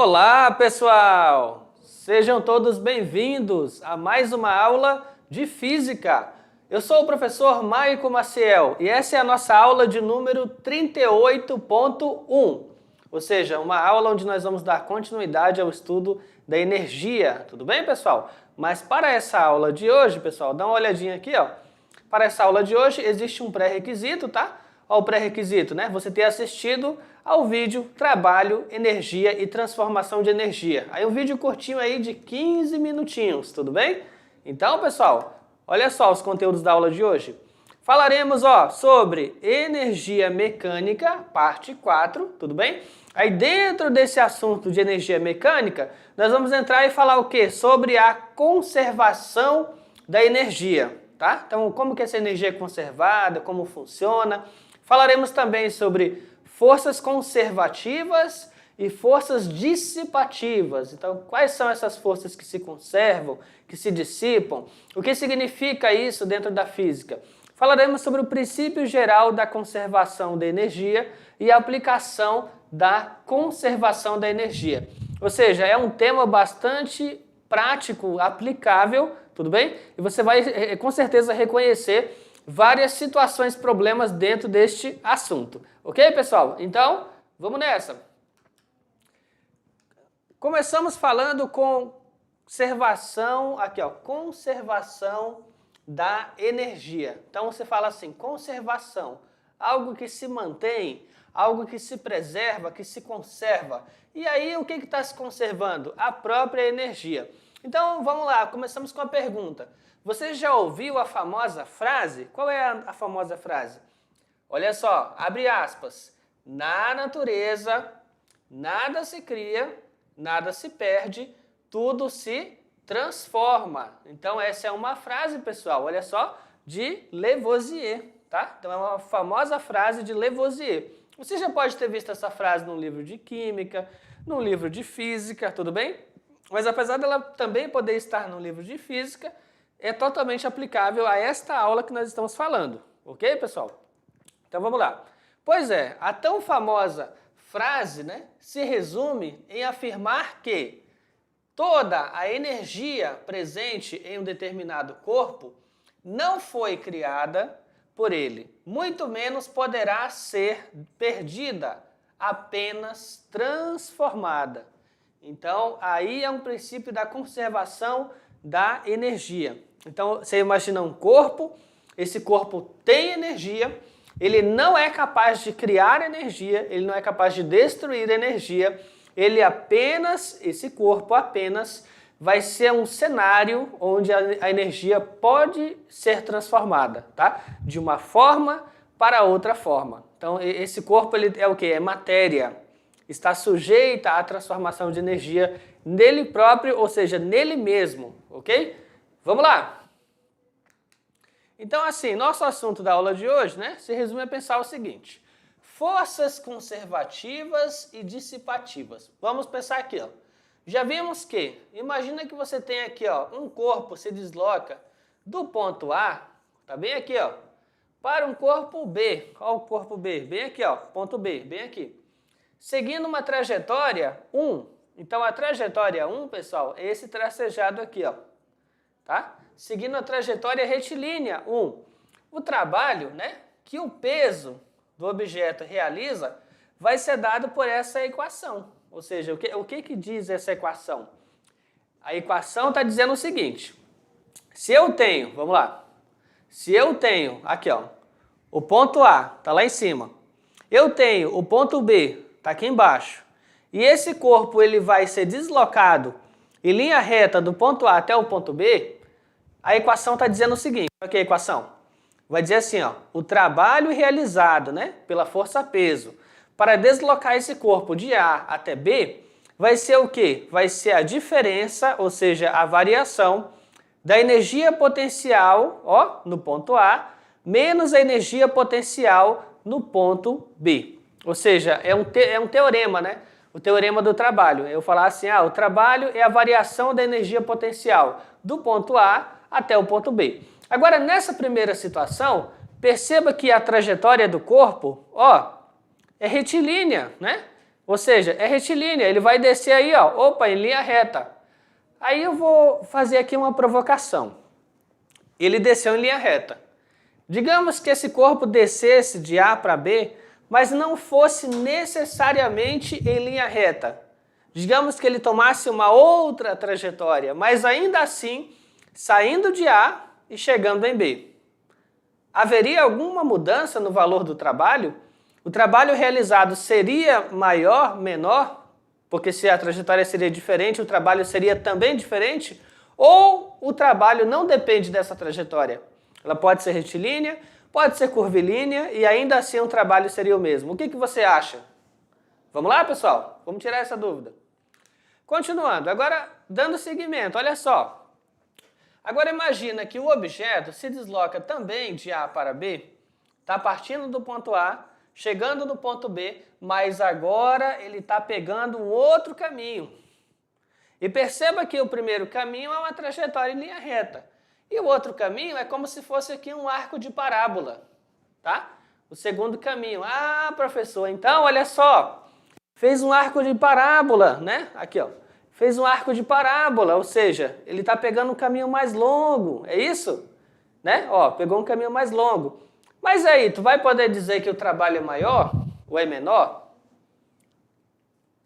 Olá, pessoal! Sejam todos bem-vindos a mais uma aula de Física. Eu sou o professor Maico Maciel e essa é a nossa aula de número 38.1, ou seja, uma aula onde nós vamos dar continuidade ao estudo da energia. Tudo bem, pessoal? Mas para essa aula de hoje, pessoal, dá uma olhadinha aqui, ó. Para essa aula de hoje existe um pré-requisito, tá? Ó, o pré-requisito, né? Você ter assistido ao vídeo Trabalho, Energia e Transformação de Energia. Aí um vídeo curtinho aí de 15 minutinhos, tudo bem? Então, pessoal, olha só os conteúdos da aula de hoje. Falaremos, ó, sobre energia mecânica, parte 4, tudo bem? Aí dentro desse assunto de energia mecânica, nós vamos entrar e falar o quê? Sobre a conservação da energia, tá? Então, como que essa energia é conservada, como funciona. Falaremos também sobre forças conservativas e forças dissipativas. Então, quais são essas forças que se conservam, que se dissipam? O que significa isso dentro da física? Falaremos sobre o princípio geral da conservação da energia e a aplicação da conservação da energia. Ou seja, é um tema bastante prático, aplicável, tudo bem? E você vai com certeza reconhecer várias situações, problemas dentro deste assunto. Ok, pessoal? Então, vamos nessa. Começamos falando com conservação, aqui ó, conservação da energia. Então você fala assim, conservação, algo que se mantém, algo que se preserva, que se conserva. E aí o que está se conservando? A própria energia. Então vamos lá, começamos com a pergunta. Você já ouviu a famosa frase? Qual é a famosa frase? Olha só, abre aspas. Na natureza, nada se cria, nada se perde, tudo se transforma. Então essa é uma frase, pessoal, olha só, de Lavoisier, tá? Então é uma famosa frase de Lavoisier. Você já pode ter visto essa frase num livro de química, num livro de física, tudo bem? Mas apesar dela também poder estar num livro de física, é totalmente aplicável a esta aula que nós estamos falando, ok, pessoal? Então vamos lá. Pois é, a tão famosa frase, né, se resume em afirmar que toda a energia presente em um determinado corpo não foi criada por ele, muito menos poderá ser perdida, apenas transformada. Então, aí é um princípio da conservação da energia. Então, você imagina um corpo, esse corpo tem energia, ele não é capaz de criar energia, ele não é capaz de destruir energia, ele apenas, esse corpo apenas, vai ser um cenário onde a energia pode ser transformada, tá? De uma forma para outra forma. Então, esse corpo ele é o quê? É matéria. Está sujeita à transformação de energia nele próprio, ou seja, nele mesmo, ok? Vamos lá! Então, assim, nosso assunto da aula de hoje, né, se resume a pensar o seguinte. Forças conservativas e dissipativas. Vamos pensar aqui, ó. Já vimos que, imagina que você tem aqui, ó, um corpo se desloca do ponto A, tá bem aqui, ó, para um corpo B. Qual o corpo B? Bem aqui, ó, ponto B, bem aqui. Seguindo uma trajetória 1. Então, a trajetória 1, pessoal, é esse tracejado aqui, ó, tá? Seguindo a trajetória retilínea 1. O trabalho, né, que o peso do objeto realiza vai ser dado por essa equação. Ou seja, o que diz essa equação? A equação está dizendo o seguinte. Se eu tenho, vamos lá. Se eu tenho, aqui ó, o ponto A, está lá em cima. Eu tenho o ponto B, está aqui embaixo. E esse corpo ele vai ser deslocado em linha reta do ponto A até o ponto B. A equação está dizendo o seguinte, olha aqui a equação. Vai dizer assim, ó, o trabalho realizado, né, pela força-peso para deslocar esse corpo de A até B vai ser o quê? Vai ser a diferença, ou seja, a variação da energia potencial, ó, no ponto A, menos a energia potencial no ponto B. Ou seja, é um teorema, né? O teorema do trabalho. Eu falar assim, o trabalho é a variação da energia potencial do ponto A até o ponto B. Agora, nessa primeira situação, perceba que a trajetória do corpo, ó, é retilínea, né? Ou seja, é retilínea, ele vai descer aí, ó, opa, em linha reta. Aí eu vou fazer aqui uma provocação. Ele desceu em linha reta. Digamos que esse corpo descesse de A para B, mas não fosse necessariamente em linha reta. Digamos que ele tomasse uma outra trajetória, mas ainda assim, saindo de A e chegando em B. Haveria alguma mudança no valor do trabalho? O trabalho realizado seria maior, menor? Porque se a trajetória seria diferente, o trabalho seria também diferente? Ou o trabalho não depende dessa trajetória? Ela pode ser retilínea, pode ser curvilínea e ainda assim o trabalho seria o mesmo. O que você acha? Vamos lá, pessoal? Vamos tirar essa dúvida. Continuando, agora dando seguimento, olha só. Agora imagina que o objeto se desloca também de A para B, está partindo do ponto A, chegando no ponto B, mas agora ele está pegando um outro caminho. E perceba que o primeiro caminho é uma trajetória em linha reta. E o outro caminho é como se fosse aqui um arco de parábola, tá? O segundo caminho. Ah, professor, então olha só, fez um arco de parábola, né? Aqui, ó. Fez um arco de parábola, ou seja, ele está pegando um caminho mais longo, é isso? Né? Ó, pegou um caminho mais longo. Mas aí, tu vai poder dizer que o trabalho é maior ou é menor?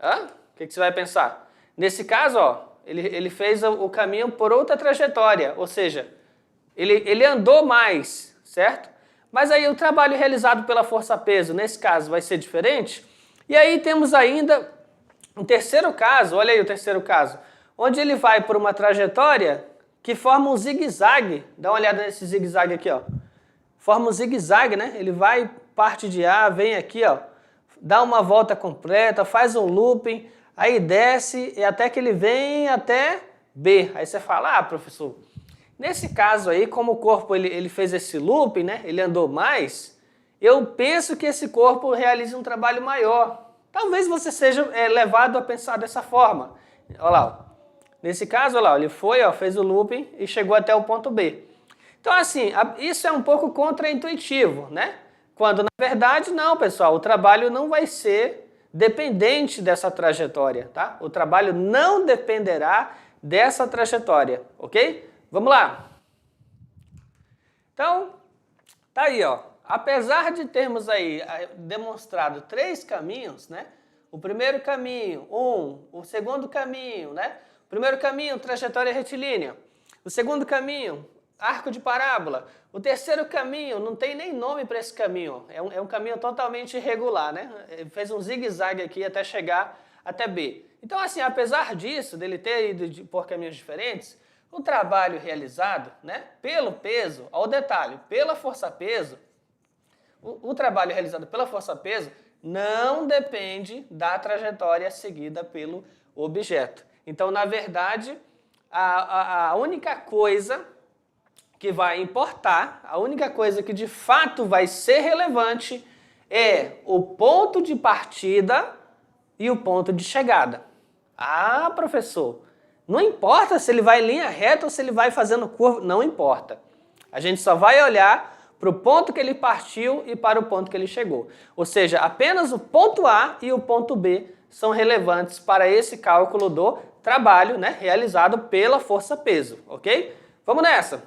Hã? O que você vai pensar? Nesse caso, ó, ele fez o caminho por outra trajetória, ou seja, ele andou mais, certo? Mas aí o trabalho realizado pela força-peso, nesse caso, vai ser diferente? E aí temos ainda um terceiro caso, olha aí o terceiro caso, onde ele vai por uma trajetória que forma um zigue-zague. Dá uma olhada nesse zigue-zague aqui, ó. Forma um zigue-zague, né? Ele vai, parte de A, vem aqui, ó, dá uma volta completa, faz um looping, aí desce e até que ele vem até B. Aí você fala, ah, professor, nesse caso aí, como o corpo ele fez esse looping, né? Ele andou mais, eu penso que esse corpo realize um trabalho maior. Talvez você seja levado a pensar dessa forma. Olha lá, ó. Nesse caso, olha lá, ele foi, ó, fez o looping e chegou até o ponto B. Então, assim, isso é um pouco contraintuitivo, né? Quando, na verdade, não, pessoal, o trabalho não vai ser dependente dessa trajetória, tá? O trabalho não dependerá dessa trajetória, ok? Vamos lá. Então, tá aí, ó. Apesar de termos aí demonstrado 3 caminhos, né? O primeiro caminho, o segundo caminho, né? O primeiro caminho, trajetória retilínea. O segundo caminho, arco de parábola. O terceiro caminho, não tem nem nome para esse caminho. É um caminho totalmente irregular, né? Ele fez um zigue-zague aqui até chegar até B. Então, assim, apesar disso, dele ter ido por caminhos diferentes, o trabalho realizado, né? Pelo peso, ao detalhe, pela força-peso, o trabalho realizado pela força-peso não depende da trajetória seguida pelo objeto. Então, na verdade, a única coisa que vai importar, a única coisa que de fato vai ser relevante é o ponto de partida e o ponto de chegada. Ah, professor, não importa se ele vai em linha reta ou se ele vai fazendo curva, não importa. A gente só vai olhar para o ponto que ele partiu e para o ponto que ele chegou. Ou seja, apenas o ponto A e o ponto B são relevantes para esse cálculo do trabalho, né, realizado pela força-peso, ok? Vamos nessa!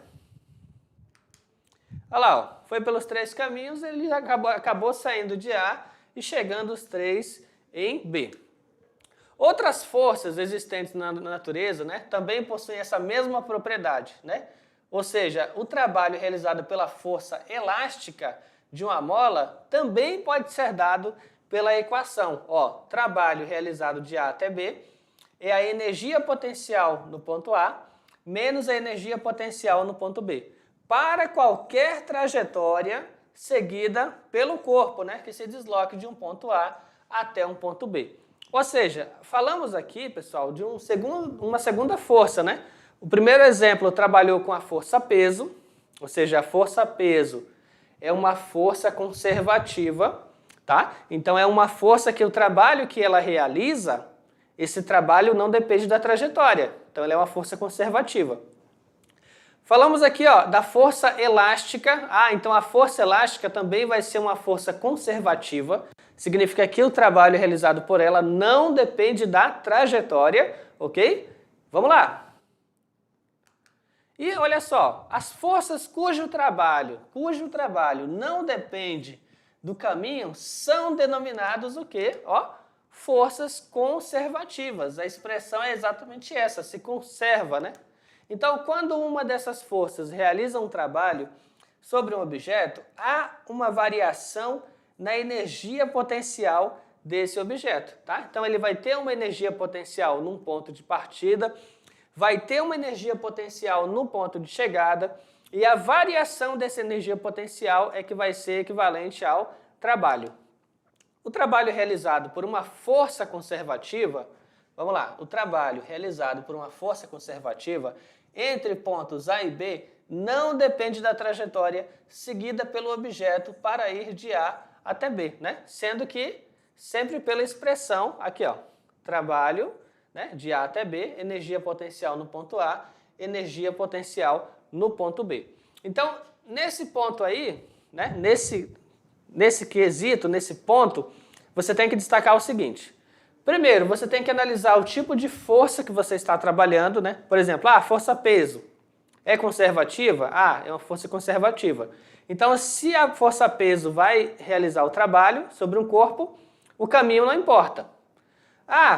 Olha lá, ó, foi pelos 3 caminhos, ele acabou saindo de A e chegando os 3 em B. Outras forças existentes na natureza, né, também possuem essa mesma propriedade, né? Ou seja, o trabalho realizado pela força elástica de uma mola também pode ser dado pela equação. Ó, trabalho realizado de A até B é a energia potencial no ponto A menos a energia potencial no ponto B. Para qualquer trajetória seguida pelo corpo, né, que se desloque de um ponto A até um ponto B. Ou seja, falamos aqui, pessoal, de uma segunda força, né? O primeiro exemplo trabalhou com a força-peso, ou seja, a força-peso é uma força conservativa, tá? Então é uma força que o trabalho que ela realiza, esse trabalho não depende da trajetória. Então ela é uma força conservativa. Falamos aqui, ó, da força elástica. Ah, então a força elástica também vai ser uma força conservativa. significa que o trabalho realizado por ela não depende da trajetória, ok? Vamos lá. E olha só, as forças cujo trabalho não depende do caminho são denominadas o quê? Ó, forças conservativas. A expressão é exatamente essa, se conserva, né? Então, quando uma dessas forças realiza um trabalho sobre um objeto, há uma variação na energia potencial desse objeto, tá? Então, ele vai ter uma energia potencial num ponto de partida, vai ter uma energia potencial no ponto de chegada, e a variação dessa energia potencial é que vai ser equivalente ao trabalho. O trabalho realizado por uma força conservativa, vamos lá, o trabalho realizado por uma força conservativa entre pontos A e B não depende da trajetória seguida pelo objeto para ir de A até B, né? Sendo que sempre pela expressão, aqui ó, trabalho, né, de A até B, energia potencial no ponto A, energia potencial no ponto B. Então, nesse ponto aí, né, nesse quesito, nesse ponto, você tem que destacar o seguinte. Primeiro, você tem que analisar o tipo de força que você está trabalhando, né? Por exemplo, força-peso é conservativa? É uma força conservativa. Então, se a força-peso vai realizar o trabalho sobre um corpo, o caminho não importa.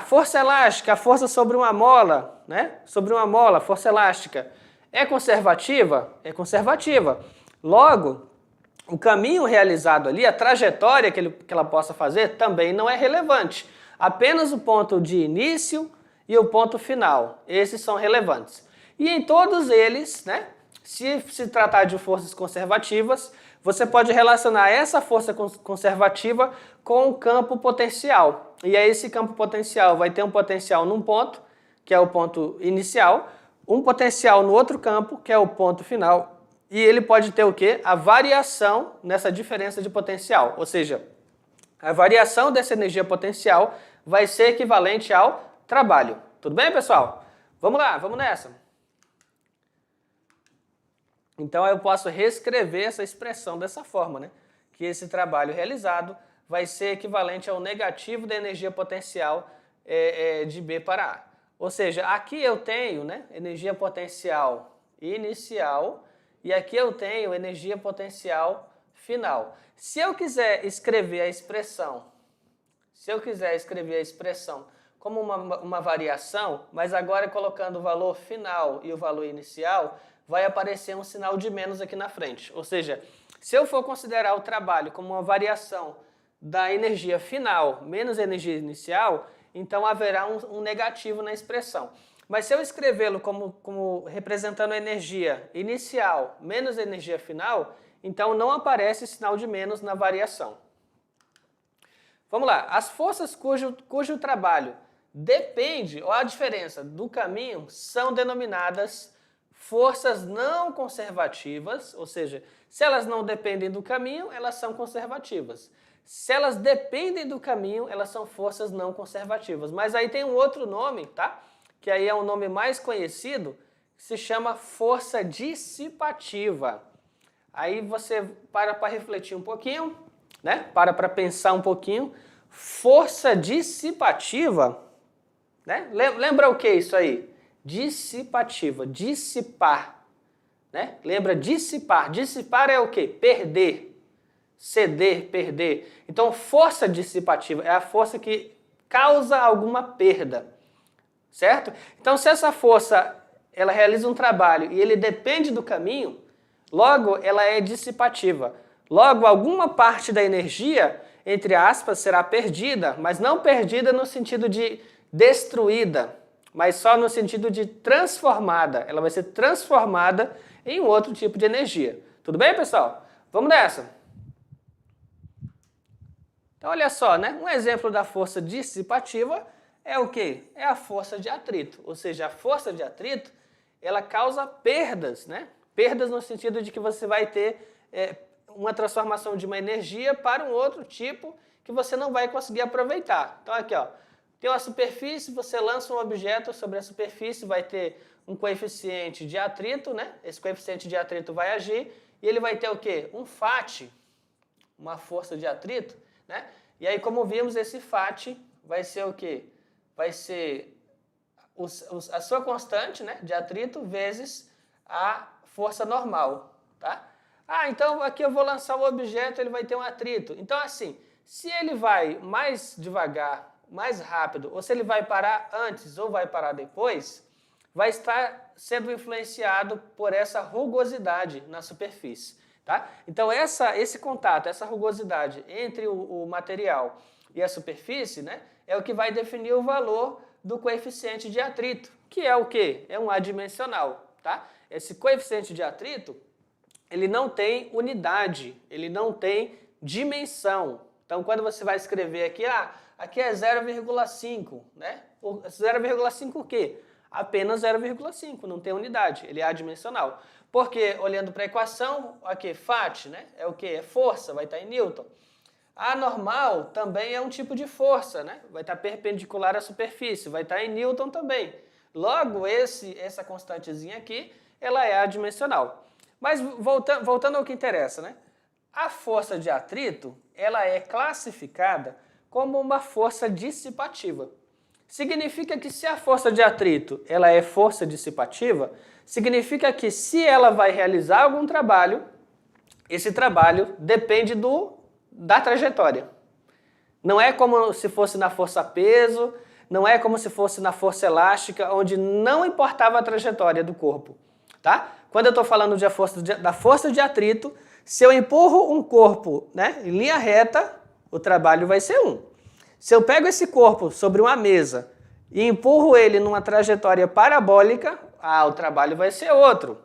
Força elástica, a força sobre uma mola, né? Sobre uma mola, força elástica. É conservativa? É conservativa. Logo, o caminho realizado ali, a trajetória que ela possa fazer, também não é relevante. Apenas o ponto de início e o ponto final. Esses são relevantes. E em todos eles, né? Se tratar de forças conservativas, você pode relacionar essa força conservativa com o campo potencial. E aí esse campo potencial vai ter um potencial num ponto, que é o ponto inicial, um potencial no outro campo, que é o ponto final, e ele pode ter o quê? A variação nessa diferença de potencial. Ou seja, a variação dessa energia potencial vai ser equivalente ao trabalho. Tudo bem, pessoal? Vamos lá, vamos nessa. Então eu posso reescrever essa expressão dessa forma, né? Que esse trabalho realizado vai ser equivalente ao negativo da energia potencial de B para A. Ou seja, aqui eu tenho, né, energia potencial inicial e aqui eu tenho energia potencial final. Se eu quiser escrever a expressão, como uma variação, mas agora colocando o valor final e o valor inicial, vai aparecer um sinal de menos aqui na frente. Ou seja, se eu for considerar o trabalho como uma variação da energia final menos a energia inicial, então haverá um negativo na expressão. Mas se eu escrevê-lo como representando a energia inicial menos a energia final, então não aparece sinal de menos na variação. Vamos lá, as forças cujo trabalho depende, ou a diferença do caminho, são denominadas forças não conservativas, ou seja, se elas não dependem do caminho, elas são conservativas. Se elas dependem do caminho, elas são forças não conservativas. Mas aí tem um outro nome, tá? Que aí é um nome mais conhecido, que se chama força dissipativa. Aí você para refletir um pouquinho, né? Para pensar um pouquinho. Força dissipativa, né? Lembra o que é isso aí? Dissipativa, dissipar, né? Lembra dissipar? Dissipar é o quê? Perder, ceder, perder. Então, força dissipativa é a força que causa alguma perda, certo? Então, se essa força ela realiza um trabalho e ele depende do caminho, logo ela é dissipativa. Logo, alguma parte da energia, entre aspas, será perdida, mas não perdida no sentido de destruída, mas só no sentido de transformada. Ela vai ser transformada em um outro tipo de energia. Tudo bem, pessoal? Vamos nessa. Então, olha só, né? Um exemplo da força dissipativa é o quê? É a força de atrito. Ou seja, a força de atrito, ela causa perdas, né? Perdas no sentido de que você vai ter uma transformação de uma energia para um outro tipo que você não vai conseguir aproveitar. Então, aqui, ó. Tem uma superfície, você lança um objeto sobre a superfície, vai ter um coeficiente de atrito, né? Esse coeficiente de atrito vai agir e ele vai ter o quê? Um FAT, uma força de atrito, né? E aí, como vimos, esse Φ vai ser o quê? Vai ser a sua constante, né, de atrito vezes a força normal, tá? Ah, então aqui eu vou lançar o objeto, ele vai ter um atrito. Então, assim, se ele vai mais devagar, mais rápido, ou se ele vai parar antes ou vai parar depois, vai estar sendo influenciado por essa rugosidade na superfície, tá? Então, esse contato, essa rugosidade entre o material e a superfície, né, é o que vai definir o valor do coeficiente de atrito, que é o quê? É um adimensional, tá? Esse coeficiente de atrito, ele não tem unidade, ele não tem dimensão. Então, quando você vai escrever aqui, aqui é 0,5, né? 0,5 o quê? Apenas 0,5, não tem unidade, ele é adimensional. Porque, olhando para a equação, aqui, Φ, né? É o quê? É força, vai estar em Newton. A normal também é um tipo de força, né? Vai estar perpendicular à superfície, vai estar em Newton também. Logo, essa constantezinha aqui, ela é adimensional. Mas voltando ao que interessa, né? A força de atrito, ela é classificada como uma força dissipativa. Significa que se a força de atrito, ela é força dissipativa, significa que se ela vai realizar algum trabalho, esse trabalho depende da trajetória. Não é como se fosse na força-peso, não é como se fosse na força elástica, onde não importava a trajetória do corpo, tá? Quando eu estou falando da força de atrito, se eu empurro um corpo, né, em linha reta, o trabalho vai ser 1. Se eu pego esse corpo sobre uma mesa e empurro ele numa trajetória parabólica, o trabalho vai ser outro.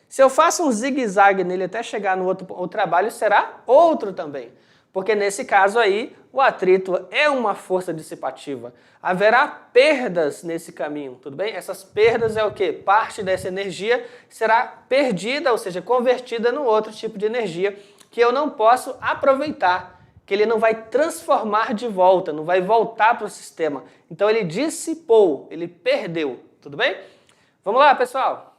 Se eu faço um zigue-zague nele até chegar no outro, o trabalho será outro também. Porque nesse caso aí, o atrito é uma força dissipativa. Haverá perdas nesse caminho, tudo bem? Essas perdas é o quê? Parte dessa energia será perdida, ou seja, convertida num outro tipo de energia que eu não posso aproveitar, que ele não vai transformar de volta, não vai voltar para o sistema. Então ele dissipou, ele perdeu, tudo bem? Vamos lá, pessoal?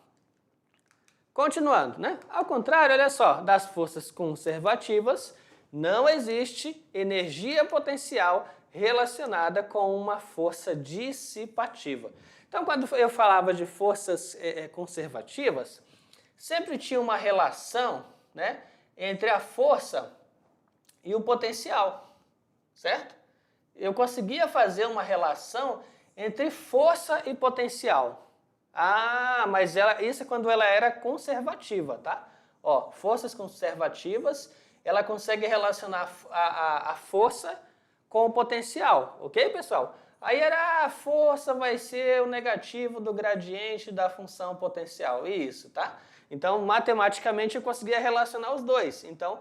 Continuando, né? Ao contrário, olha só, das forças conservativas, não existe energia potencial relacionada com uma força dissipativa. Então, quando eu falava de forças conservativas, sempre tinha uma relação, né, entre a força e o potencial, certo? Eu conseguia fazer uma relação entre força e potencial. Mas isso é quando ela era conservativa, tá? Ó, forças conservativas, ela consegue relacionar a força com o potencial, ok, pessoal? Aí a força vai ser o negativo do gradiente da função potencial, isso, tá? Então, matematicamente, eu conseguia relacionar os dois. Então,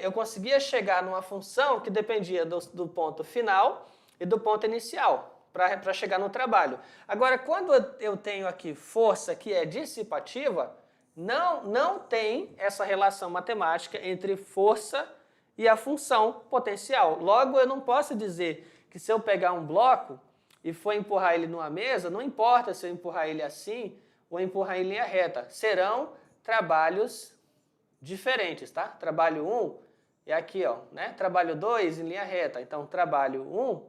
eu conseguia chegar numa função que dependia do ponto final e do ponto inicial, para chegar no trabalho. Agora, quando eu tenho aqui força que é dissipativa, não tem essa relação matemática entre força e a função potencial. Logo, eu não posso dizer que se eu pegar um bloco e for empurrar ele numa mesa, não importa se eu empurrar ele assim ou empurrar em linha reta. Serão trabalhos diferentes, tá? Trabalho 1 é aqui, ó, né? Trabalho 2 em linha reta. Então, trabalho 1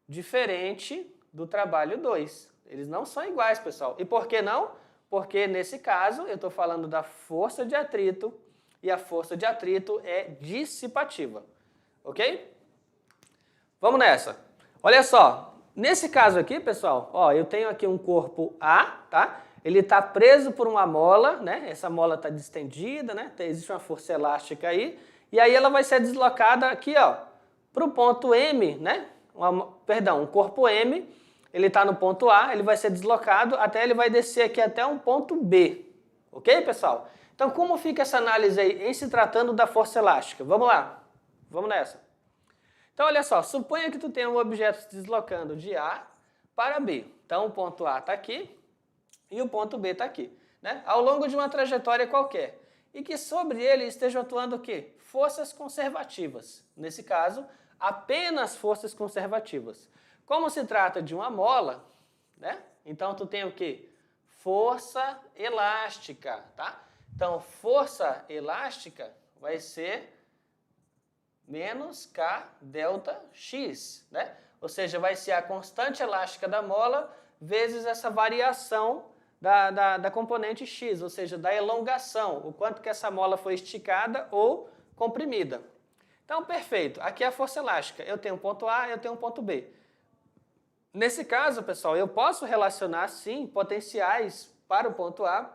diferente do trabalho 2. Eles não são iguais, pessoal. E por que não? Porque, nesse caso, eu estou falando da força de atrito e a força de atrito é dissipativa. Ok? Vamos nessa. Olha só. Nesse caso aqui, pessoal, ó, eu tenho aqui um corpo A, tá? Ele está preso por uma mola, né? Essa mola está distendida, né? Existe uma força elástica aí. E aí ela vai ser deslocada aqui, ó, para o ponto M, né? Um corpo M, ele está no ponto A, ele vai ser deslocado até ele vai descer aqui até um ponto B. Ok, pessoal? Então, como fica essa análise aí em se tratando da força elástica? Vamos lá. Vamos nessa. Então, olha só. Suponha que tu tenha um objeto se deslocando de A para B. Então, o ponto A está aqui e o ponto B está aqui, né? Ao longo de uma trajetória qualquer. E que sobre ele estejam atuando o quê? Forças conservativas. Nesse caso, apenas forças conservativas. Como se trata de uma mola, né? Então tu tem o quê? Força elástica, tá? Então força elástica vai ser menos K delta X, né? Ou seja, vai ser a constante elástica da mola vezes essa variação da componente X, ou seja, da elongação, o quanto que essa mola foi esticada ou comprimida. Então, perfeito. Aqui é a força elástica. Eu tenho um ponto A, eu tenho um ponto B. Nesse caso, pessoal, eu posso relacionar, sim, potenciais para o ponto A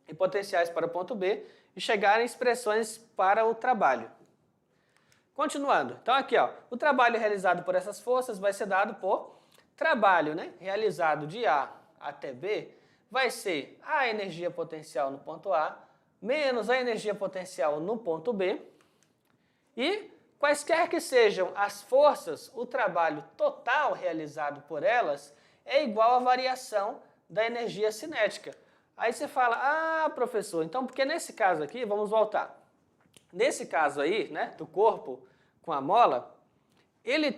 e potenciais para o ponto B e chegar em expressões para o trabalho. Continuando. Então, aqui, ó, o trabalho realizado por essas forças vai ser dado por trabalho, né, realizado de A até B, vai ser a energia potencial no ponto A menos a energia potencial no ponto B. E quaisquer que sejam as forças, o trabalho total realizado por elas é igual à variação da energia cinética. Aí você fala, ah, professor, então porque nesse caso aqui, vamos voltar. Nesse caso aí, né, do corpo com a mola, ele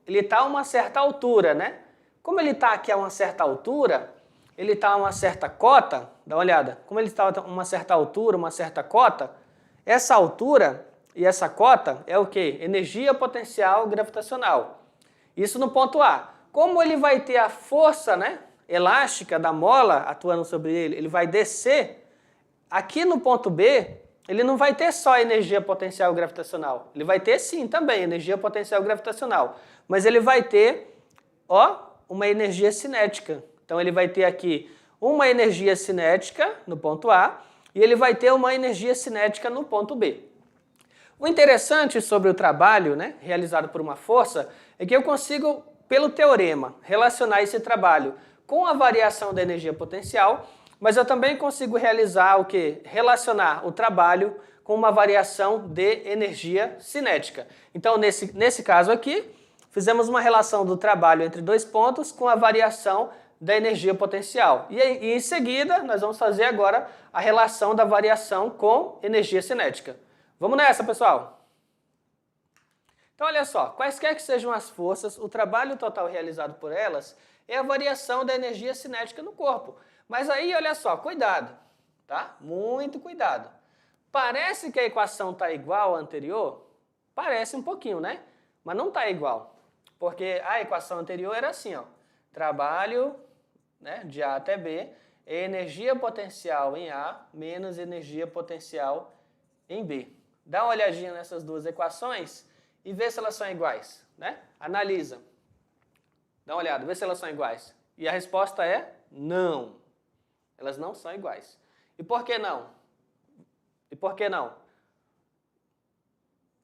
está a uma certa altura, né? Como ele está aqui a uma certa altura, ele está a uma certa cota, dá uma olhada, como ele está a uma certa altura, uma certa cota, essa altura e essa cota é o quê? Energia potencial gravitacional. Isso no ponto A. Como ele vai ter a força, né, elástica da mola atuando sobre ele, ele vai descer, aqui no ponto B, ele não vai ter só energia potencial gravitacional. Ele vai ter sim também energia potencial gravitacional. Mas ele vai ter, ó, uma energia cinética. Então ele vai ter aqui uma energia cinética no ponto A e ele vai ter uma energia cinética no ponto B. O interessante sobre o trabalho, né, realizado por uma força é que eu consigo, pelo teorema, relacionar esse trabalho com a variação da energia potencial, mas eu também consigo realizar o quê? Relacionar o trabalho com uma variação de energia cinética. Então, nesse caso aqui, fizemos uma relação do trabalho entre dois pontos com a variação da energia potencial. E em seguida, nós vamos fazer agora a relação da variação com energia cinética. Vamos nessa, pessoal? Então, olha só, quaisquer que sejam as forças, o trabalho total realizado por elas é a variação da energia cinética no corpo. Mas aí, olha só, cuidado, tá? Muito cuidado. Parece que a equação está igual à anterior? Parece um pouquinho, né? Mas não está igual. Porque a equação anterior era assim, ó. Trabalho, né, de A até B é energia potencial em A menos energia potencial em B. Dá uma olhadinha nessas duas equações e vê se elas são iguais, né? Analisa. Dá uma olhada, vê se elas são iguais. E a resposta é não. Elas não são iguais. E por que não? E por que não?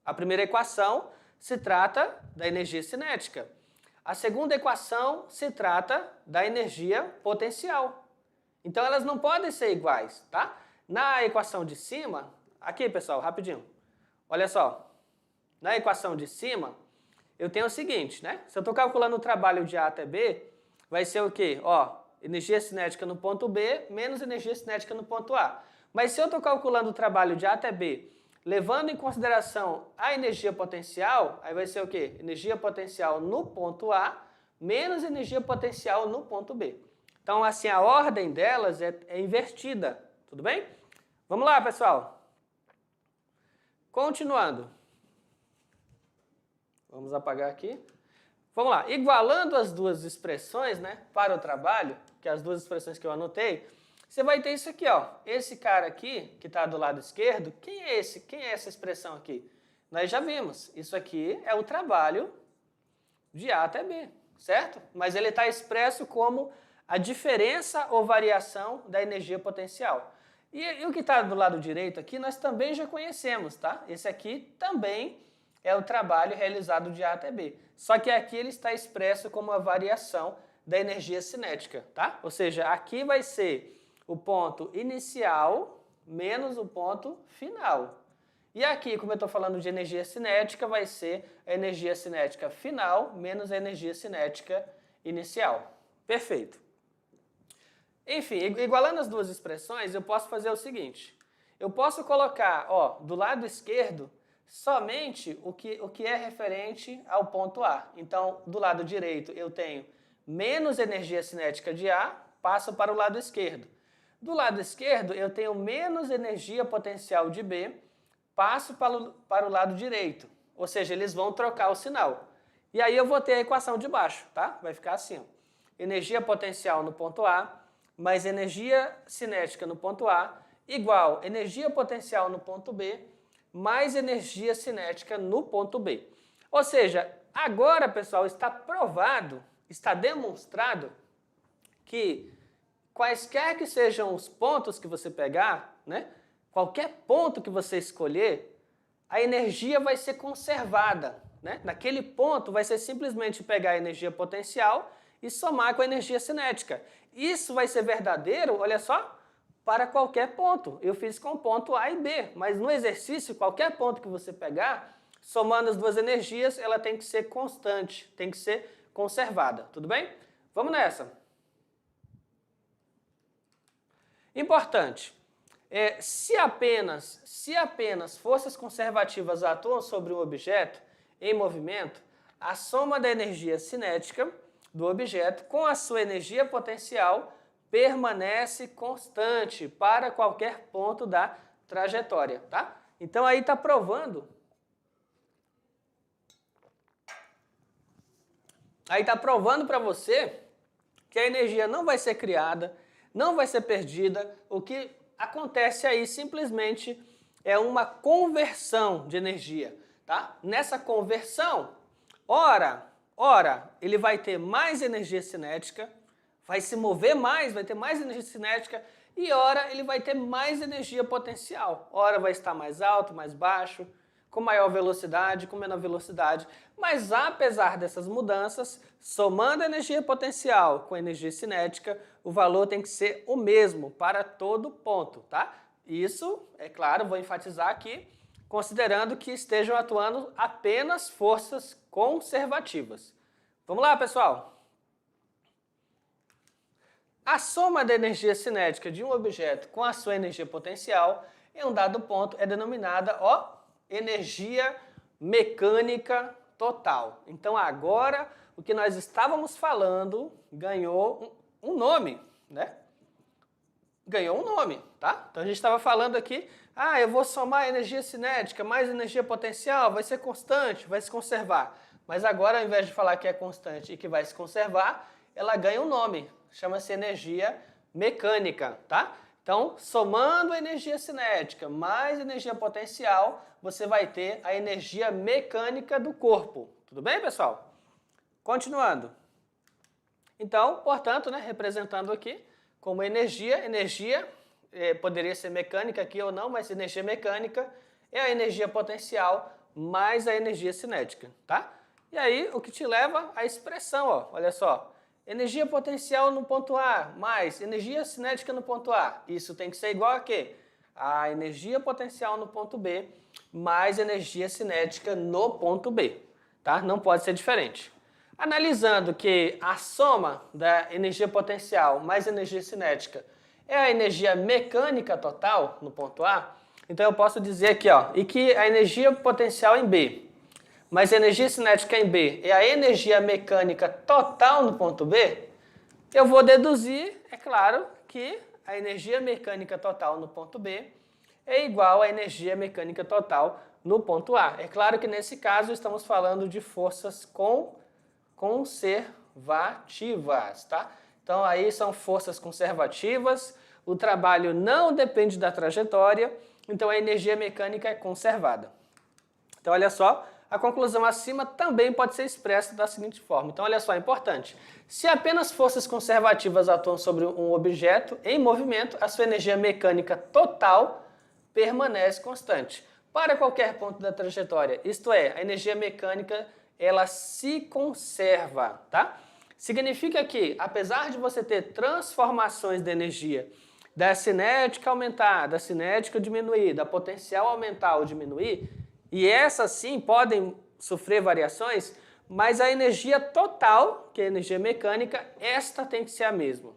A primeira equação se trata da energia cinética. A segunda equação se trata da energia potencial. Então elas não podem ser iguais, tá? Na equação de cima, aqui pessoal, rapidinho. Olha só, na equação de cima, eu tenho o seguinte, né? Se eu estou calculando o trabalho de A até B, vai ser o quê? Ó, energia cinética no ponto B menos energia cinética no ponto A. Mas se eu estou calculando o trabalho de A até B, levando em consideração a energia potencial, aí vai ser o quê? Energia potencial no ponto A menos energia potencial no ponto B. Então, assim, a ordem delas é invertida, tudo bem? Vamos lá, pessoal. Continuando. Vamos apagar aqui. Vamos lá. Igualando as duas expressões, né, para o trabalho, que é as duas expressões que eu anotei, você vai ter isso aqui, ó. Esse cara aqui, que está do lado esquerdo, quem é esse? Quem é essa expressão aqui? Nós já vimos. Isso aqui é o trabalho de A até B, certo? Mas ele está expresso como a diferença ou variação da energia potencial. E o que está do lado direito aqui, nós também já conhecemos, tá? Esse aqui também é o trabalho realizado de A até B. Só que aqui ele está expresso como a variação da energia cinética, tá? Ou seja, aqui vai ser o ponto inicial menos o ponto final. E aqui, como eu estou falando de energia cinética, vai ser a energia cinética final menos a energia cinética inicial. Perfeito. Enfim, igualando as duas expressões, eu posso fazer o seguinte. Eu posso colocar, ó, do lado esquerdo, somente o que é referente ao ponto A. Então, do lado direito, eu tenho menos energia cinética de A, passo para o lado esquerdo. Do lado esquerdo, eu tenho menos energia potencial de B, passo para o lado direito. Ou seja, eles vão trocar o sinal. E aí eu vou ter a equação de baixo, tá? Vai ficar assim, ó. Energia potencial no ponto A, mais energia cinética no ponto A, igual energia potencial no ponto B, mais energia cinética no ponto B. Ou seja, agora, pessoal, está provado, está demonstrado que quaisquer que sejam os pontos que você pegar, né? Qualquer ponto que você escolher, a energia vai ser conservada, né? Naquele ponto vai ser simplesmente pegar a energia potencial e somar com a energia cinética. Isso vai ser verdadeiro, olha só, para qualquer ponto. Eu fiz com ponto A e B, mas no exercício, qualquer ponto que você pegar, somando as duas energias, ela tem que ser constante, tem que ser conservada, tudo bem? Vamos nessa. Importante, se apenas forças conservativas atuam sobre um objeto em movimento, a soma da energia cinética do objeto com a sua energia potencial permanece constante para qualquer ponto da trajetória, tá? Então aí está provando. Aí está provando para você que a energia não vai ser criada, não vai ser perdida. O que acontece aí simplesmente é uma conversão de energia, tá? Nessa conversão, ora ele vai ter mais energia cinética, vai se mover mais, vai ter mais energia cinética, e ora ele vai ter mais energia potencial. Ora vai estar mais alto, mais baixo, com maior velocidade, com menor velocidade. Mas apesar dessas mudanças, somando a energia potencial com a energia cinética, o valor tem que ser o mesmo para todo ponto, tá? Isso, é claro, vou enfatizar aqui, considerando que estejam atuando apenas forças conservativas. Vamos lá, pessoal? A soma da energia cinética de um objeto com a sua energia potencial em um dado ponto é denominada, energia mecânica total. Então agora o que nós estávamos falando ganhou um nome, né? Ganhou um nome, tá? Então a gente estava falando aqui, eu vou somar energia cinética mais energia potencial, vai ser constante, vai se conservar. Mas agora, ao invés de falar que é constante e que vai se conservar, ela ganha um nome, chama-se energia mecânica, tá? Então, somando a energia cinética mais energia potencial, você vai ter a energia mecânica do corpo. Tudo bem, pessoal? Continuando. Então, portanto, né, representando aqui como energia poderia ser mecânica aqui ou não, mas energia mecânica é a energia potencial mais a energia cinética, tá? E aí, o que te leva à expressão, olha só. Energia potencial no ponto A, mais energia cinética no ponto A. Isso tem que ser igual a quê? A energia potencial no ponto B, mais energia cinética no ponto B. Tá? Não pode ser diferente. Analisando que a soma da energia potencial mais energia cinética é a energia mecânica total no ponto A, então eu posso dizer aqui, e que a energia potencial em B mas a energia cinética em B é a energia mecânica total no ponto B, eu vou deduzir, é claro, que a energia mecânica total no ponto B é igual à energia mecânica total no ponto A. É claro que nesse caso estamos falando de forças conservativas, tá? Então aí são forças conservativas, o trabalho não depende da trajetória, então a energia mecânica é conservada. Então olha só, a conclusão acima também pode ser expressa da seguinte forma. Então, olha só, é importante. Se apenas forças conservativas atuam sobre um objeto em movimento, a sua energia mecânica total permanece constante para qualquer ponto da trajetória. Isto é, a energia mecânica, ela se conserva, tá? Significa que, apesar de você ter transformações de energia, da cinética aumentar, da cinética diminuir, da potencial aumentar ou diminuir, e essas sim podem sofrer variações, mas a energia total, que é a energia mecânica, esta tem que ser a mesma.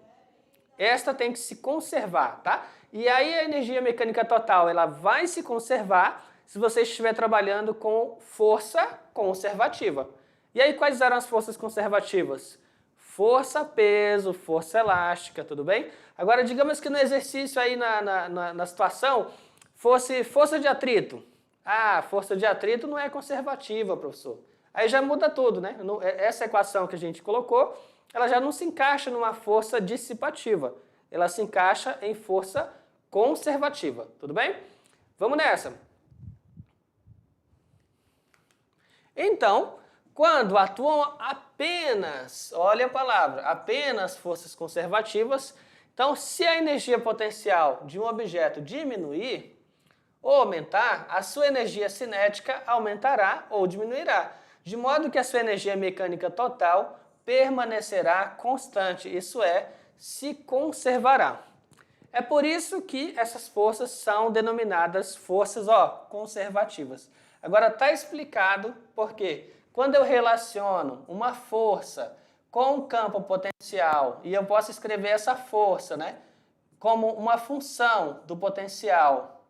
Esta tem que se conservar, tá? E aí a energia mecânica total, ela vai se conservar se você estiver trabalhando com força conservativa. E aí quais eram as forças conservativas? Força, peso, força elástica, tudo bem? Agora digamos que no exercício aí na situação fosse força de atrito. Ah, a força de atrito não é conservativa, professor. Aí já muda tudo, né? Essa equação que a gente colocou, ela já não se encaixa numa força dissipativa. Ela se encaixa em força conservativa. Tudo bem? Vamos nessa. Então, quando atuam apenas, olha a palavra, apenas forças conservativas, então se a energia potencial de um objeto diminuir ou aumentar, a sua energia cinética aumentará ou diminuirá, de modo que a sua energia mecânica total permanecerá constante, isso é, se conservará. É por isso que essas forças são denominadas forças conservativas. Agora está explicado por quê. Quando eu relaciono uma força com um campo potencial, e eu posso escrever essa força, né, como uma função do potencial,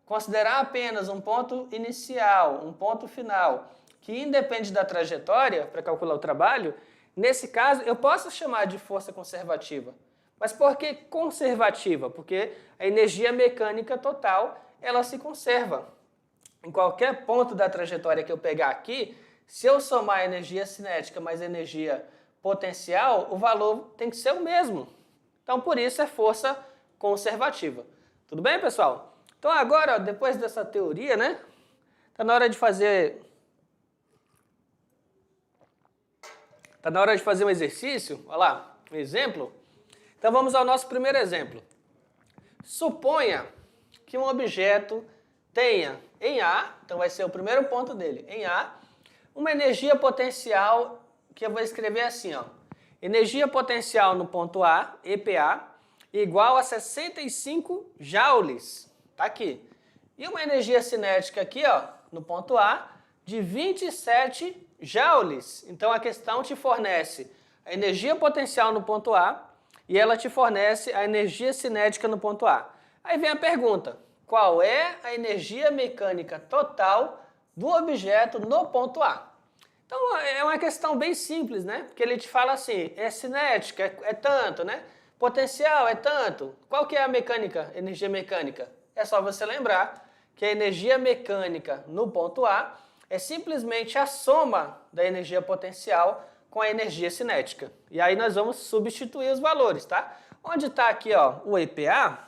considerar apenas um ponto inicial, um ponto final, que independe da trajetória para calcular o trabalho, nesse caso eu posso chamar de força conservativa. Mas por que conservativa? Porque a energia mecânica total, ela se conserva. Em qualquer ponto da trajetória que eu pegar aqui, se eu somar a energia cinética mais a energia potencial, o valor tem que ser o mesmo. Então, por isso é força conservativa. Tudo bem, pessoal? Então, agora, depois dessa teoria, né? Está na hora de fazer... Está na hora de fazer um exercício. Olha lá, um exemplo. Então, vamos ao nosso primeiro exemplo. Suponha que um objeto tenha em A, então vai ser o primeiro ponto dele, em A, uma energia potencial que eu vou escrever assim, ó. Energia potencial no ponto A, EPA, igual a 65 joules. Tá aqui. E uma energia cinética aqui, ó, no ponto A, de 27 joules. Então a questão te fornece a energia potencial no ponto A e ela te fornece a energia cinética no ponto A. Aí vem a pergunta: qual é a energia mecânica total do objeto no ponto A? Então é uma questão bem simples, né? Porque ele te fala assim, é cinética, é tanto, né? Potencial é tanto. Qual que é a mecânica, energia mecânica? É só você lembrar que a energia mecânica no ponto A é simplesmente a soma da energia potencial com a energia cinética. E aí nós vamos substituir os valores, tá? Onde está aqui, ó, o EPA?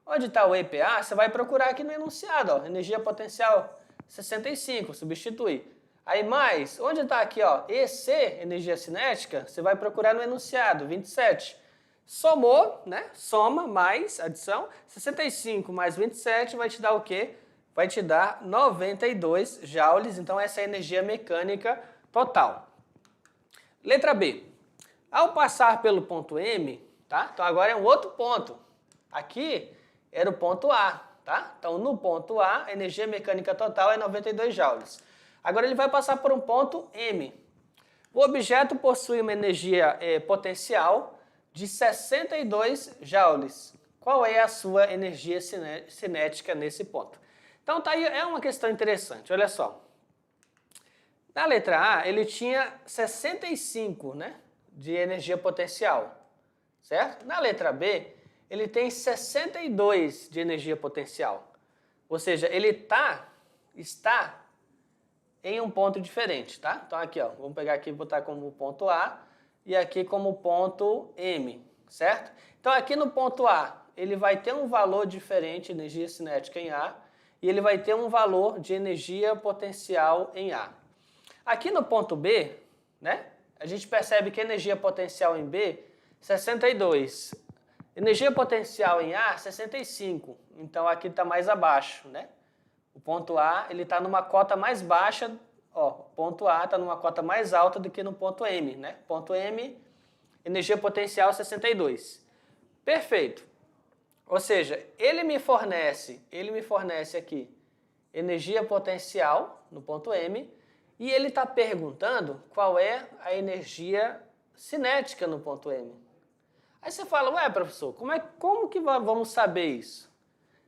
Onde está o EPA? Você vai procurar aqui no enunciado, ó, energia potencial 65, substituir. Aí mais, onde está aqui, ó, EC, energia cinética, você vai procurar no enunciado, 27. Somou, né? Soma mais adição, 65 mais 27 vai te dar o quê? Vai te dar 92 joules, então essa é a energia mecânica total. Letra B. Ao passar pelo ponto M, tá? Então agora é um outro ponto. Aqui era o ponto A, tá? Então no ponto A, a energia mecânica total é 92 joules. Agora ele vai passar por um ponto M. O objeto possui uma energia potencial de 62 joules. Qual é a sua energia cinética nesse ponto? Então tá aí, é uma questão interessante, olha só. Na letra A, ele tinha 65, né, de energia potencial, certo? Na letra B, ele tem 62 de energia potencial. Ou seja, ele está em um ponto diferente, tá? Então aqui, ó, vamos pegar aqui e botar como ponto A e aqui como ponto M, certo? Então aqui no ponto A, ele vai ter um valor diferente de energia cinética em A e ele vai ter um valor de energia potencial em A. Aqui no ponto B, né, a gente percebe que a energia potencial em B, 62. Energia potencial em A, 65. Então aqui está mais abaixo, né? O ponto A, ele está numa cota mais baixa, ó, ponto A está numa cota mais alta do que no ponto M, né? Ponto M, energia potencial 62. Perfeito. Ou seja, ele me fornece aqui energia potencial no ponto M e ele está perguntando qual é a energia cinética no ponto M. Aí você fala, ué, professor, como que vamos saber isso?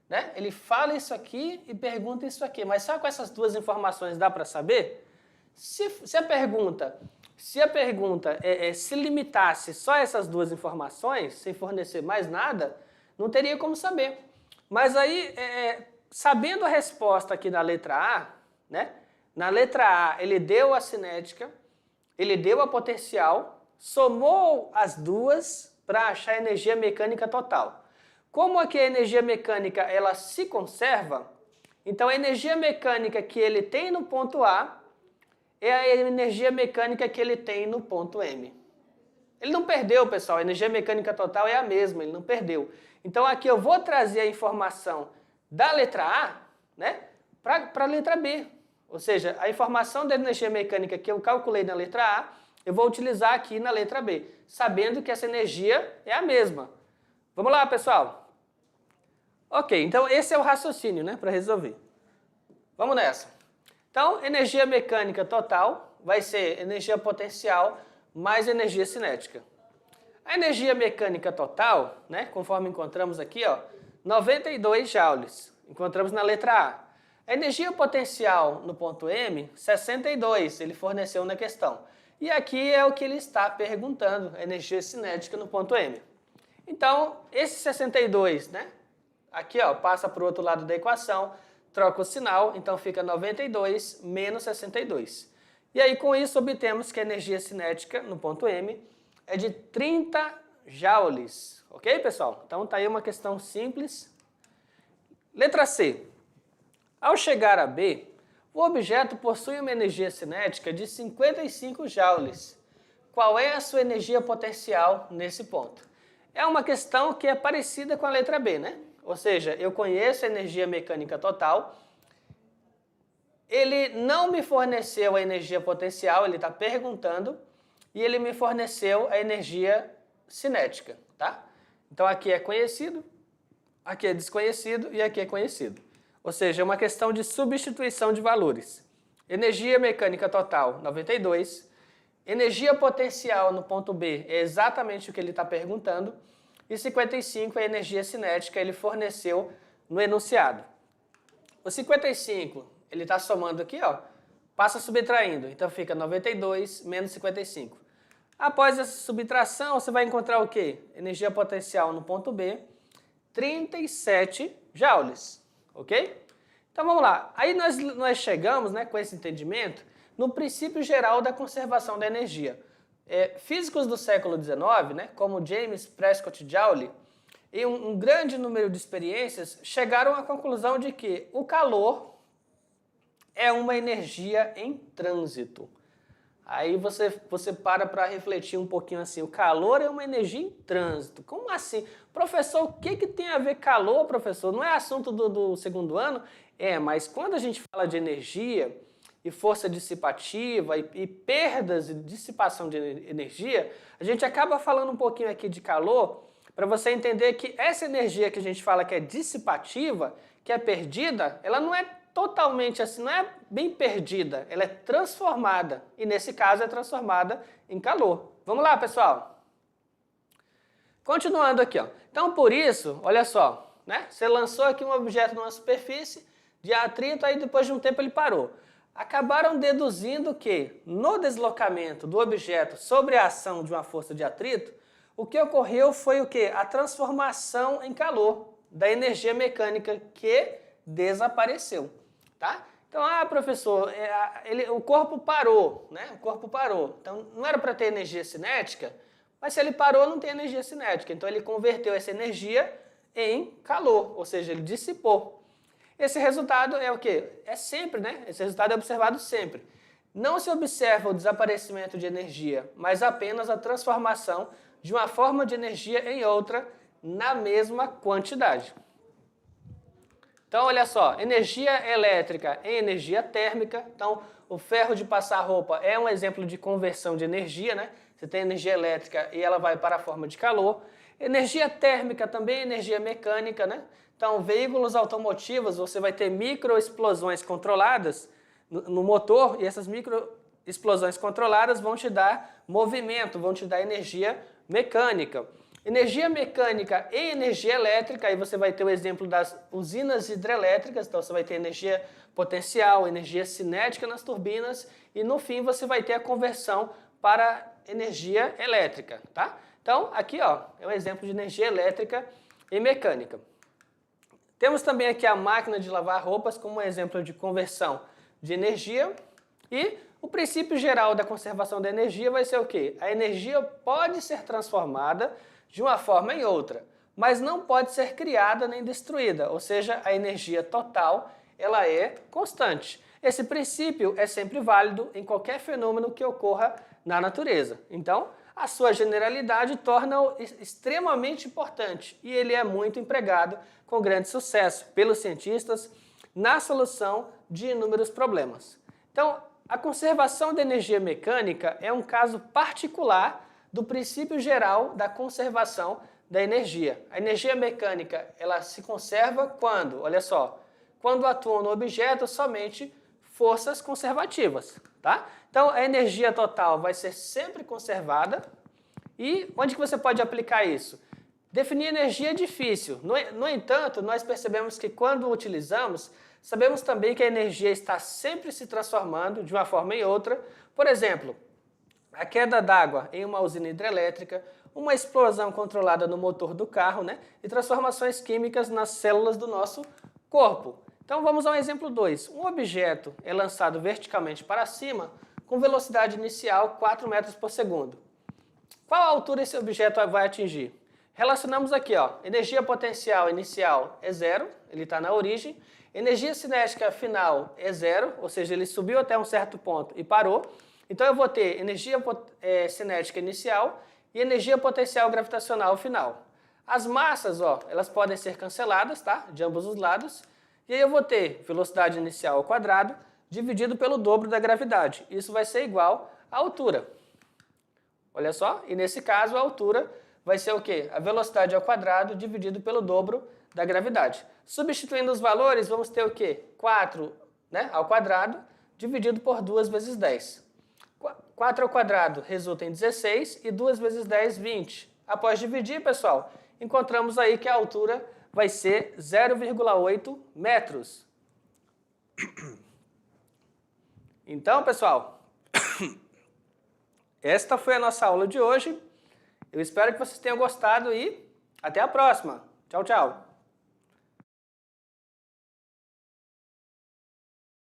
Né? Ele fala isso aqui e pergunta isso aqui, mas só com essas duas informações dá para saber? Se a pergunta se limitasse só a essas duas informações, sem fornecer mais nada, não teria como saber. Mas aí, sabendo a resposta aqui na letra A, né? Na letra A, ele deu a cinética, ele deu a potencial, somou as duas para achar a energia mecânica total. Como aqui a energia mecânica ela se conserva, então a energia mecânica que ele tem no ponto A é a energia mecânica que ele tem no ponto M. Ele não perdeu, pessoal, a energia mecânica total é a mesma, ele não perdeu. Então aqui eu vou trazer a informação da letra A, né, para a letra B. Ou seja, a informação da energia mecânica que eu calculei na letra A, eu vou utilizar aqui na letra B, sabendo que essa energia é a mesma. Vamos lá, pessoal? Ok, então esse é o raciocínio, né, para resolver. Vamos nessa. Então, energia mecânica total vai ser energia potencial mais energia cinética. A energia mecânica total, né, conforme encontramos aqui, ó, 92 joules. Encontramos na letra A. A energia potencial no ponto M, 62, ele forneceu na questão. E aqui é o que ele está perguntando, a energia cinética no ponto M. Então, esse 62, né, aqui ó, passa para o outro lado da equação, troca o sinal, então fica 92 menos 62. E aí, com isso, obtemos que a energia cinética no ponto M é de 30 joules. Ok, pessoal? Então, tá aí uma questão simples. Letra C. Ao chegar a B, o objeto possui uma energia cinética de 55 joules. Qual é a sua energia potencial nesse ponto? É uma questão que é parecida com a letra B, né? Ou seja, eu conheço a energia mecânica total, ele não me forneceu a energia potencial, ele está perguntando, e ele me forneceu a energia cinética, tá? Então aqui é conhecido, aqui é desconhecido e aqui é conhecido. Ou seja, é uma questão de substituição de valores. Energia mecânica total, 92. Energia potencial no ponto B é exatamente o que ele está perguntando. E 55 é a energia cinética, ele forneceu no enunciado. O 55, ele está somando aqui, ó, passa subtraindo. Então fica 92 menos 55. Após essa subtração, você vai encontrar o quê? Energia potencial no ponto B, 37 joules. Ok? Então vamos lá. Aí nós chegamos, né, com esse entendimento no princípio geral da conservação da energia. Físicos do século XIX, né, como James Prescott Joule, e um grande número de experiências chegaram à conclusão de que o calor é uma energia em trânsito. Aí você para refletir um pouquinho assim, o calor é uma energia em trânsito. Como assim? Professor, o que tem a ver calor, professor? Não é assunto do segundo ano? Mas quando a gente fala de energia e força dissipativa e perdas e dissipação de energia, a gente acaba falando um pouquinho aqui de calor para você entender que essa energia que a gente fala que é dissipativa, que é perdida, ela não é totalmente assim, não é bem perdida, ela é transformada. E nesse caso é transformada em calor. Vamos lá, pessoal? Continuando aqui, ó. Então, por isso, olha só, né? Você lançou aqui um objeto numa superfície de atrito, aí depois de um tempo ele parou. Acabaram deduzindo que, no deslocamento do objeto sobre a ação de uma força de atrito, o que ocorreu foi o quê? A transformação em calor da energia mecânica que desapareceu. Tá? Então, professor, o corpo parou, né? O corpo parou. Então, não era para ter energia cinética, mas se ele parou, não tem energia cinética. Então, ele converteu essa energia em calor, ou seja, ele dissipou. Esse resultado é o quê? É sempre, né? Esse resultado é observado sempre. Não se observa o desaparecimento de energia, mas apenas a transformação de uma forma de energia em outra na mesma quantidade. Então, olha só, energia elétrica em energia térmica. Então, o ferro de passar roupa é um exemplo de conversão de energia, né? Você tem energia elétrica e ela vai para a forma de calor. Energia térmica também é energia mecânica, né? Então, veículos automotivos, você vai ter microexplosões controladas no motor, e essas microexplosões controladas vão te dar movimento, vão te dar energia mecânica. Energia mecânica e energia elétrica, aí você vai ter o exemplo das usinas hidrelétricas, então você vai ter energia potencial, energia cinética nas turbinas, e no fim você vai ter a conversão para energia elétrica, tá? Então, aqui ó, é um exemplo de energia elétrica e mecânica. Temos também aqui a máquina de lavar roupas como um exemplo de conversão de energia. E o princípio geral da conservação da energia vai ser o quê? A energia pode ser transformada de uma forma em outra, mas não pode ser criada nem destruída, ou seja, a energia total ela é constante. Esse princípio é sempre válido em qualquer fenômeno que ocorra na natureza. Então, a sua generalidade torna-o extremamente importante e ele é muito empregado com grande sucesso pelos cientistas na solução de inúmeros problemas. Então, a conservação da energia mecânica é um caso particular do princípio geral da conservação da energia. A energia mecânica ela se conserva quando, olha só, quando atuam no objeto somente forças conservativas, tá? Então, a energia total vai ser sempre conservada. E onde que você pode aplicar isso? Definir energia é difícil. No entanto, nós percebemos que quando utilizamos, sabemos também que a energia está sempre se transformando de uma forma em outra. Por exemplo, a queda d'água em uma usina hidrelétrica, uma explosão controlada no motor do carro, né? E transformações químicas nas células do nosso corpo. Então vamos ao exemplo 2. Um objeto é lançado verticalmente para cima com velocidade inicial 4 metros por segundo. Qual altura esse objeto vai atingir? Relacionamos aqui, ó, energia potencial inicial é zero, ele está na origem. Energia cinética final é zero, ou seja, ele subiu até um certo ponto e parou. Então eu vou ter energia cinética inicial e energia potencial gravitacional final. As massas, ó, elas podem ser canceladas, tá? De ambos os lados. E aí eu vou ter velocidade inicial ao quadrado dividido pelo dobro da gravidade. Isso vai ser igual à altura. Olha só, e nesse caso a altura vai ser o quê? A velocidade ao quadrado dividido pelo dobro da gravidade. Substituindo os valores, vamos ter o quê? 4, né, ao quadrado dividido por 2 vezes 10. 4 ao quadrado resulta em 16 e 2 vezes 10, 20. Após dividir, pessoal, encontramos aí que a altura vai ser 0,8 metros. Então, pessoal, esta foi a nossa aula de hoje. Eu espero que vocês tenham gostado e até a próxima. Tchau, tchau.